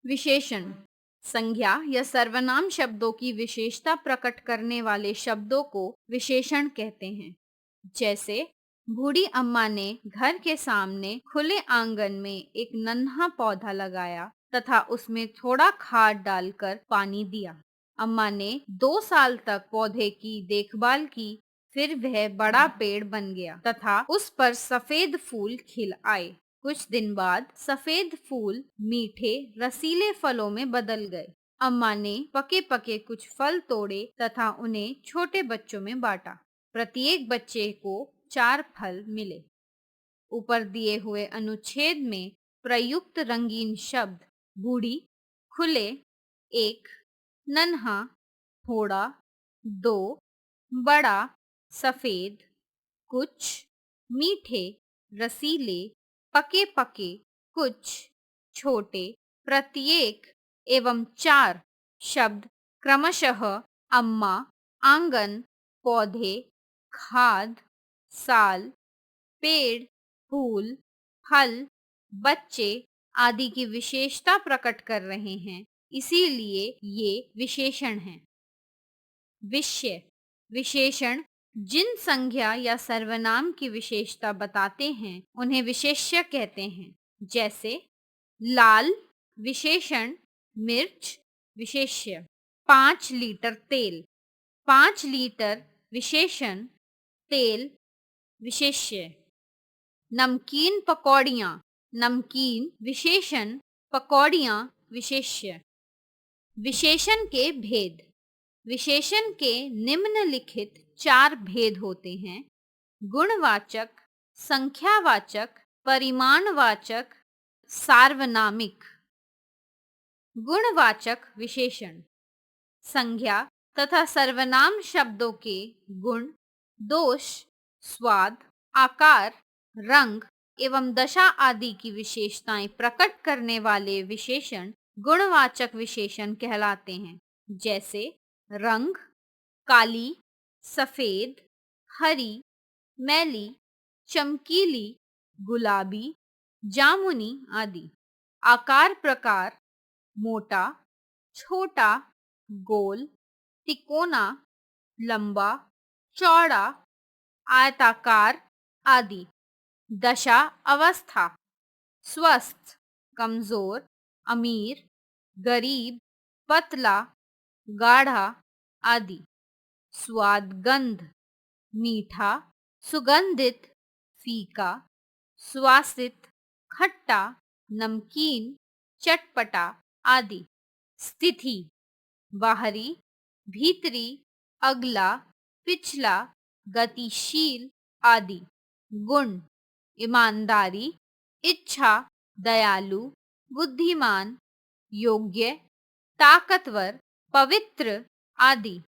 विशेषण संज्ञा या सर्वनाम शब्दों की विशेषता प्रकट करने वाले शब्दों को विशेषण कहते हैं। जैसे बूढ़ी अम्मा ने घर के सामने खुले आंगन में एक नन्हा पौधा लगाया तथा उसमें थोड़ा खाद डालकर पानी दिया। अम्मा ने 2 साल तक पौधे की देखभाल की, फिर वह बड़ा पेड़ बन गया तथा उस पर सफेद फूल खिल आए। कुछ दिन बाद सफेद फूल मीठे रसीले फलों में बदल गए। अम्मा ने पके पके कुछ फल तोड़े तथा उन्हें छोटे बच्चों में बांटा। प्रत्येक बच्चे को 4 फल मिले। ऊपर दिए हुए अनुच्छेद में प्रयुक्त रंगीन शब्द बूढ़ी, खुले, एक, नन्हा, थोड़ा, दो, बड़ा, सफेद, कुछ, मीठे, रसीले, पके पके, कुछ, छोटे, प्रत्येक एवं 4 शब्द क्रमशः अम्मा, आंगन, पौधे, खाद, साल, पेड़, फूल, फल, बच्चे आदि की विशेषता प्रकट कर रहे हैं, इसीलिए ये विशेषण हैं। विषय विशेषण जिन संज्ञा या सर्वनाम की विशेषता बताते हैं उन्हें विशेष्य कहते हैं। जैसे लाल विशेषण मिर्च विशेष्य। 5 लीटर तेल, 5 लीटर विशेषण तेल विशेष्य। नमकीन पकौड़ियाँ, नमकीन विशेषण पकौड़ियाँ विशेष्य। विशेषण के भेद विशेषण के निम्नलिखित 4 भेद होते हैं: गुणवाचक, संख्यावाचक, परिमाणवाचक, सार्वनामिक। गुणवाचक विशेषण संज्ञा तथा सर्वनाम शब्दों के गुण, दोष, स्वाद, आकार, रंग एवं दशा आदि की विशेषताएं प्रकट करने वाले विशेषण गुणवाचक विशेषण कहलाते हैं। जैसे रंग काली, सफेद, हरी, मैली, चमकीली, गुलाबी, जामुनी आदि। आकार प्रकार मोटा, छोटा, गोल, तिकोना, लंबा, चौड़ा, आयताकार आदि। दशा अवस्था स्वस्थ, कमजोर, अमीर, गरीब, पतला, गाढ़ा आदि। स्वाद गंध मीठा, सुगंधित, फीका, सुवासित, खट्टा, नमकीन, चटपटा आदि। स्थिति बाहरी, भीतरी, अगला, पिछला, गतिशील आदि। गुण ईमानदारी, इच्छा, दयालु, बुद्धिमान, योग्य, ताकतवर, पवित्र आदि।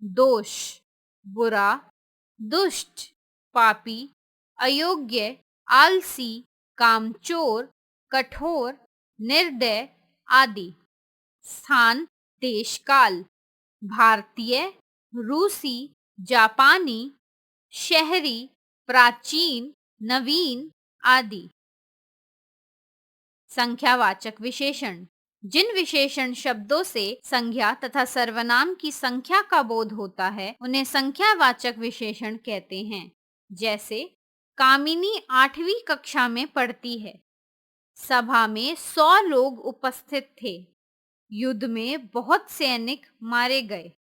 दोष बुरा, दुष्ट, पापी, अयोग्य, आलसी, कामचोर, कठोर, निर्दय आदि। स्थान देश काल भारतीय, रूसी, जापानी, शहरी, प्राचीन, नवीन आदि। संख्यावाचक विशेषण जिन विशेषण शब्दों से संज्ञा तथा सर्वनाम की संख्या का बोध होता है उन्हें संख्यावाचक विशेषण कहते हैं। जैसे कामिनी 8वीं कक्षा में पढ़ती है। सभा में 100 लोग उपस्थित थे। युद्ध में बहुत सैनिक मारे गए।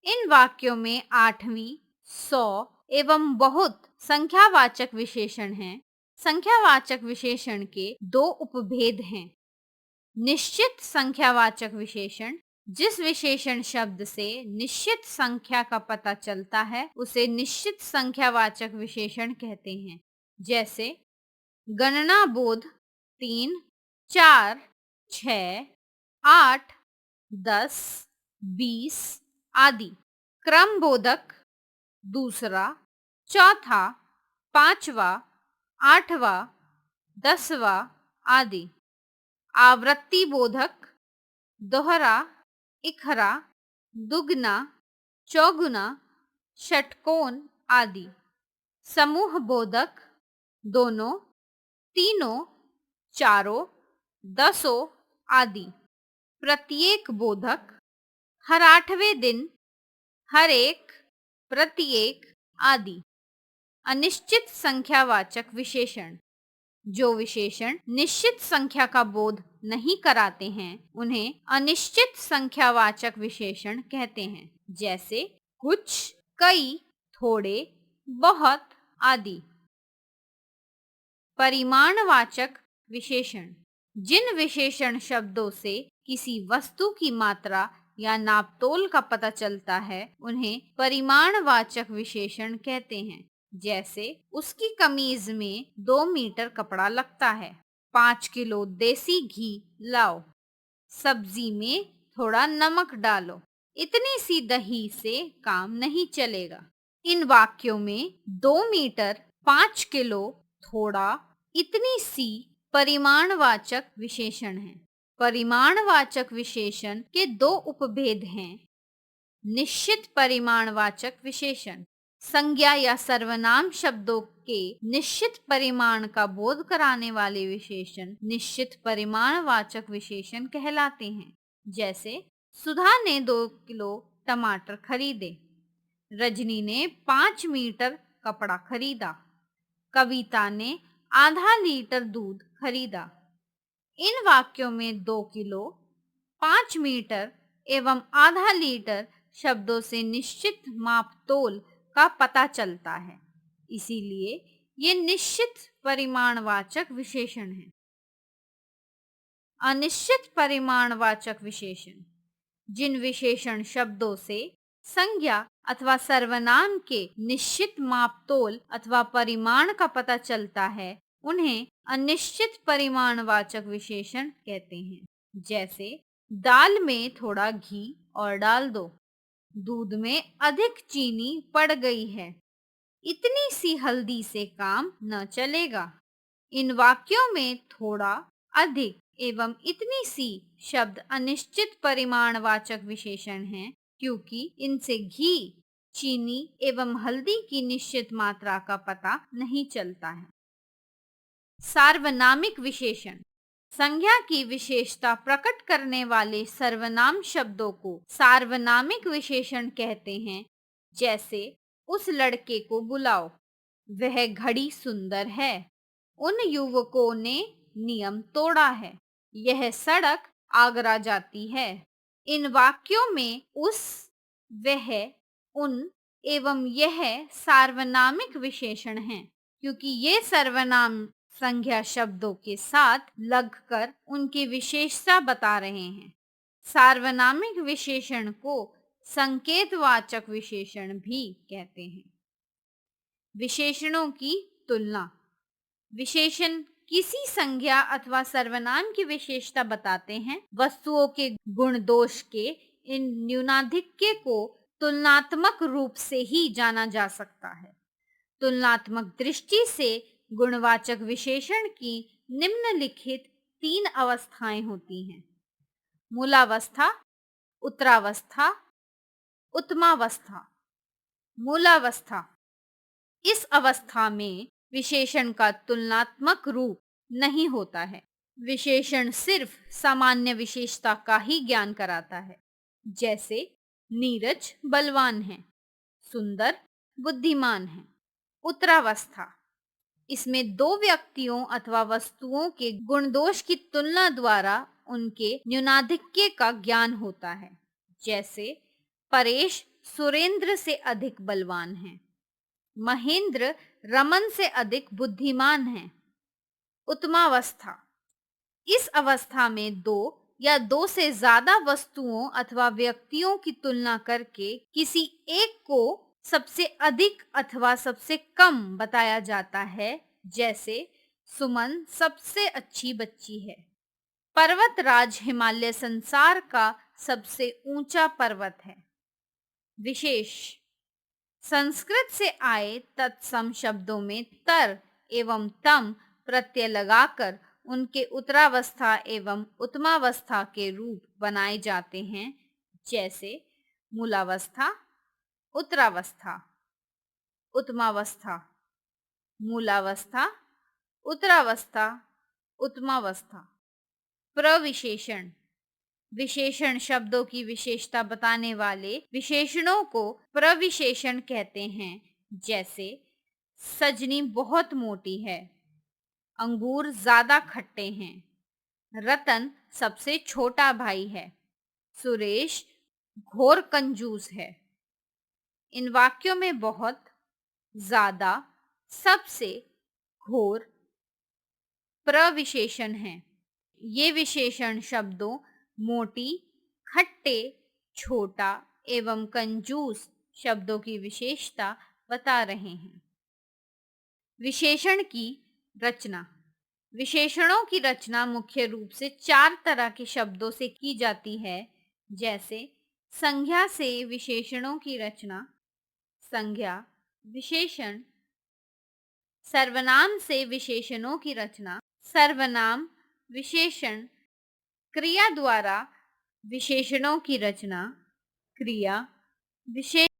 इन वाक्यों में 8वीं, 100 एवं बहुत संख्यावाचक विशेषण हैं। संख्यावाचक विशेषण के 2 उपभेद हैं। निश्चित संख्यावाचक विशेषण जिस विशेषण शब्द से निश्चित संख्या का पता चलता है उसे निश्चित संख्यावाचक विशेषण कहते हैं। जैसे गणना बोध 3, 4, 6, 8, 10, 20 आदि। क्रम बोधक दूसरा, चौथा, पांचवा, आठवां, 10वां आदि। आवृत्ति बोधक दोहरा, इखरा, दुगना, चौगुना, षटकोण आदि। समूह बोधक दोनों, तीनों, चारों, 10 आदि। प्रत्येक बोधक, हर 8वें दिन, हर एक, प्रत्येक आदि। अनिश्चित संख्यावाचक विशेषण, जो विशेषण निश्चित संख्या का बोध नहीं कराते हैं उन्हें अनिश्चित संख्यावाचक विशेषण कहते हैं, जैसे कुछ, कई, थोड़े, बहुत आदि। परिमाणवाचक विशेषण, जिन विशेषण शब्दों से किसी वस्तु की मात्रा या नापतोल का पता चलता है उन्हें परिमाणवाचक विशेषण कहते हैं, जैसे उसकी कमीज में 2 मीटर कपड़ा लगता है, 5 किलो देसी घी लाओ, सब्जी में थोड़ा नमक डालो, इतनी सी दही से काम नहीं चलेगा। इन वाक्यों में 2 मीटर, 5 किलो, थोड़ा, इतनी सी परिमाणवाचक विशेषण हैं। परिमाणवाचक विशेषण के 2 उपभेद हैं। निश्चित परिमाणवाचक विशेषण, संज्ञा या सर्वनाम शब्दों के निश्चित परिमाण का बोध कराने वाले विशेषण निश्चित परिमाणवाचक विशेषण कहलाते हैं, जैसे सुधा ने 2 किलो टमाटर खरीदे, रजनी ने 5 मीटर कपड़ा खरीदा, कविता ने आधा लीटर दूध खरीदा। इन वाक्यों में 2 किलो, 5 मीटर एवं आधा लीटर शब्दों से निश्चित मापतोल का पता चलता है, इसीलिए ये निश्चित परिमाणवाचक विशेषण हैं। अनिश्चित परिमाणवाचक विशेषण, जिन विशेषण शब्दों से संज्ञा अथवा सर्वनाम के निश्चित मापतोल अथवा परिमाण का पता चलता है उन्हें अनिश्चित परिमाणवाचक विशेषण कहते हैं, जैसे दाल में थोड़ा घी और डाल दो, दूध में अधिक चीनी पड़ गई है, इतनी सी हल्दी से काम न चलेगा। इन वाक्यों में थोड़ा, अधिक एवं इतनी सी शब्द अनिश्चित परिमाणवाचक विशेषण हैं, क्योंकि इनसे घी, चीनी एवं हल्दी की निश्चित मात्रा का पता नहीं चलता है। सार्वनामिक विशेषण, संज्ञा की विशेषता प्रकट करने वाले सर्वनाम शब्दों को सार्वनामिक विशेषण कहते हैं, जैसे उस लड़के को बुलाओ, वह घड़ी सुंदर है, उन युवकों ने नियम तोड़ा है, यह सड़क आगरा जाती है। इन वाक्यों में उस, वह, उन एवं यह सार्वनामिक विशेषण हैं, क्योंकि ये सर्वनाम संज्ञा शब्दों के साथ लगकर उनकी विशेषता बता रहे हैं। सार्वनामिक विशेषण को संकेतवाचक विशेषण भी कहते हैं। विशेषणों की तुलना, विशेषण किसी संज्ञा अथवा सर्वनाम की विशेषता बताते हैं। वस्तुओं के गुण दोष के इन न्यूनाधिक्य को तुलनात्मक रूप से ही जाना जा सकता है। तुलनात्मक दृष्टि से गुणवाचक विशेषण की निम्नलिखित 3 अवस्थाएं होती हैं: मूलावस्था, उत्तरावस्था, उत्तमावस्था। मूलावस्था, इस अवस्था में विशेषण का तुलनात्मक रूप नहीं होता है। विशेषण सिर्फ सामान्य विशेषता का ही ज्ञान कराता है, जैसे नीरज बलवान है, सुंदर बुद्धिमान है। उत्तरावस्था, इसमें 2 व्यक्तियों अथवा वस्तुओं के गुण दोष की तुलना द्वारा उनके न्यूनाधिक्य का ज्ञान होता है, जैसे परेश सुरेंद्र से अधिक बलवान है, महेंद्र रमन से अधिक बुद्धिमान है। उत्तमावस्था, इस अवस्था में 2 या 2 से ज्यादा वस्तुओं अथवा व्यक्तियों की तुलना करके किसी एक को सबसे अधिक अथवा सबसे कम बताया जाता है, जैसे सुमन सबसे अच्छी बच्ची है। पर्वतराज हिमालय संसार का सबसे ऊंचा पर्वत है। विशेष, संस्कृत से आए तत्सम शब्दों में तर एवं तम प्रत्यय लगाकर उनके उत्तरावस्था एवं उत्तमावस्था के रूप बनाए जाते हैं, जैसे मूलावस्था, उत्तरावस्था, उत्तमावस्था, मूलावस्था, उत्तरावस्था, उत्तमावस्था। प्रविशेषण, विशेषण शब्दों की विशेषता बताने वाले विशेषणों को प्रविशेषण कहते हैं। जैसे सजनी बहुत मोटी है, अंगूर ज्यादा खट्टे हैं, रतन सबसे छोटा भाई है, सुरेश घोर कंजूस है। इन वाक्यों में बहुत, ज्यादा, सबसे, घोर प्रविशेषण हैं। ये विशेषण शब्दों मोटी, खट्टे, छोटा एवं कंजूस शब्दों की विशेषता बता रहे हैं। विशेषण की रचना, विशेषणों की रचना मुख्य रूप से 4 तरह के शब्दों से की जाती है। जैसे संज्ञा से विशेषणों की रचना, संज्ञा विशेषण। सर्वनाम से विशेषणों की रचना, सर्वनाम विशेषण। क्रिया द्वारा विशेषणों की रचना, क्रिया विशेषण।